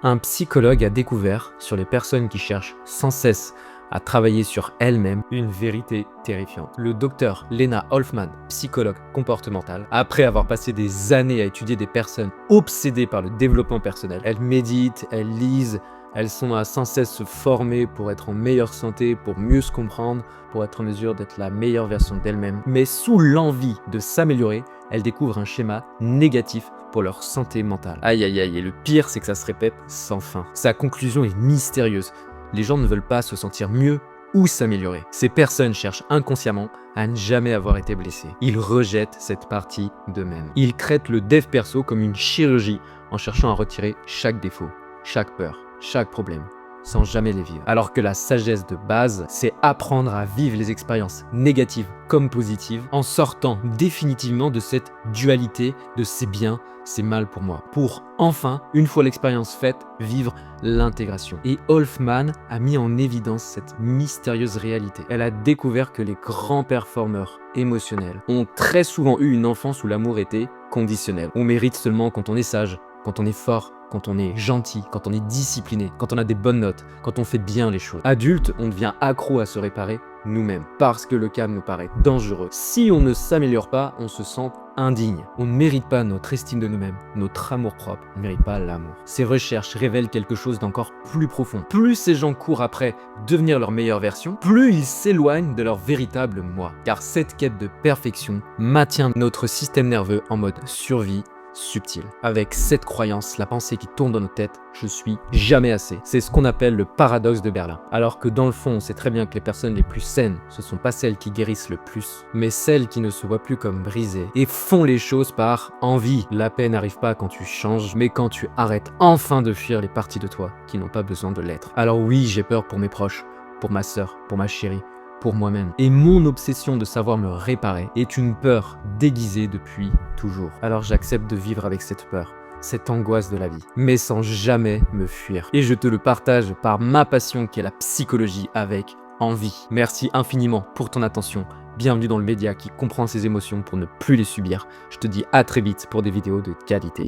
Un psychologue a découvert sur les personnes qui cherchent sans cesse à travailler sur elles-mêmes une vérité terrifiante. Le docteur Lena Hoffman, psychologue comportementale, après avoir passé des années à étudier des personnes obsédées par le développement personnel, elles méditent, elles lisent, elles sont à sans cesse se former pour être en meilleure santé, pour mieux se comprendre, pour être en mesure d'être la meilleure version d'elles-mêmes. Mais sous l'envie de s'améliorer, elles découvrent un schéma négatif pour leur santé mentale. Aïe aïe aïe, et le pire c'est que ça se répète sans fin. Sa conclusion est mystérieuse. Les gens ne veulent pas se sentir mieux ou s'améliorer. Ces personnes cherchent inconsciemment à ne jamais avoir été blessés. Ils rejettent cette partie d'eux-mêmes. Ils traitent le dev perso comme une chirurgie en cherchant à retirer chaque défaut, chaque peur, chaque problème, sans jamais les vivre. Alors que la sagesse de base, c'est apprendre à vivre les expériences négatives comme positives en sortant définitivement de cette dualité de c'est bien, c'est mal pour moi. Pour enfin, une fois l'expérience faite, vivre l'intégration. Et Hoffman a mis en évidence cette mystérieuse réalité. Elle a découvert que les grands performeurs émotionnels ont très souvent eu une enfance où l'amour était conditionnel. On mérite seulement quand on est sage, quand on est fort, quand on est gentil, quand on est discipliné, quand on a des bonnes notes, quand on fait bien les choses. Adulte, on devient accro à se réparer nous-mêmes, parce que le calme nous paraît dangereux. Si on ne s'améliore pas, on se sent indigne. On ne mérite pas notre estime de nous-mêmes, notre amour-propre, on ne mérite pas l'amour. Ces recherches révèlent quelque chose d'encore plus profond. Plus ces gens courent après devenir leur meilleure version, plus ils s'éloignent de leur véritable moi. Car cette quête de perfection maintient notre système nerveux en mode survie subtil. Avec cette croyance, la pensée qui tourne dans nos têtes, je suis jamais assez. C'est ce qu'on appelle le paradoxe de Berlin. Alors que dans le fond, on sait très bien que les personnes les plus saines, ce sont pas celles qui guérissent le plus, mais celles qui ne se voient plus comme brisées et font les choses par envie. La paix n'arrive pas quand tu changes, mais quand tu arrêtes enfin de fuir les parties de toi qui n'ont pas besoin de l'être. Alors oui, j'ai peur pour mes proches, pour ma sœur, pour ma chérie, pour moi-même. Et mon obsession de savoir me réparer est une peur déguisée depuis toujours. Alors j'accepte de vivre avec cette peur, cette angoisse de la vie, mais sans jamais me fuir. Et je te le partage par ma passion qui est la psychologie avec envie. Merci infiniment pour ton attention. Bienvenue dans le média qui comprend ses émotions pour ne plus les subir. Je te dis à très vite pour des vidéos de qualité.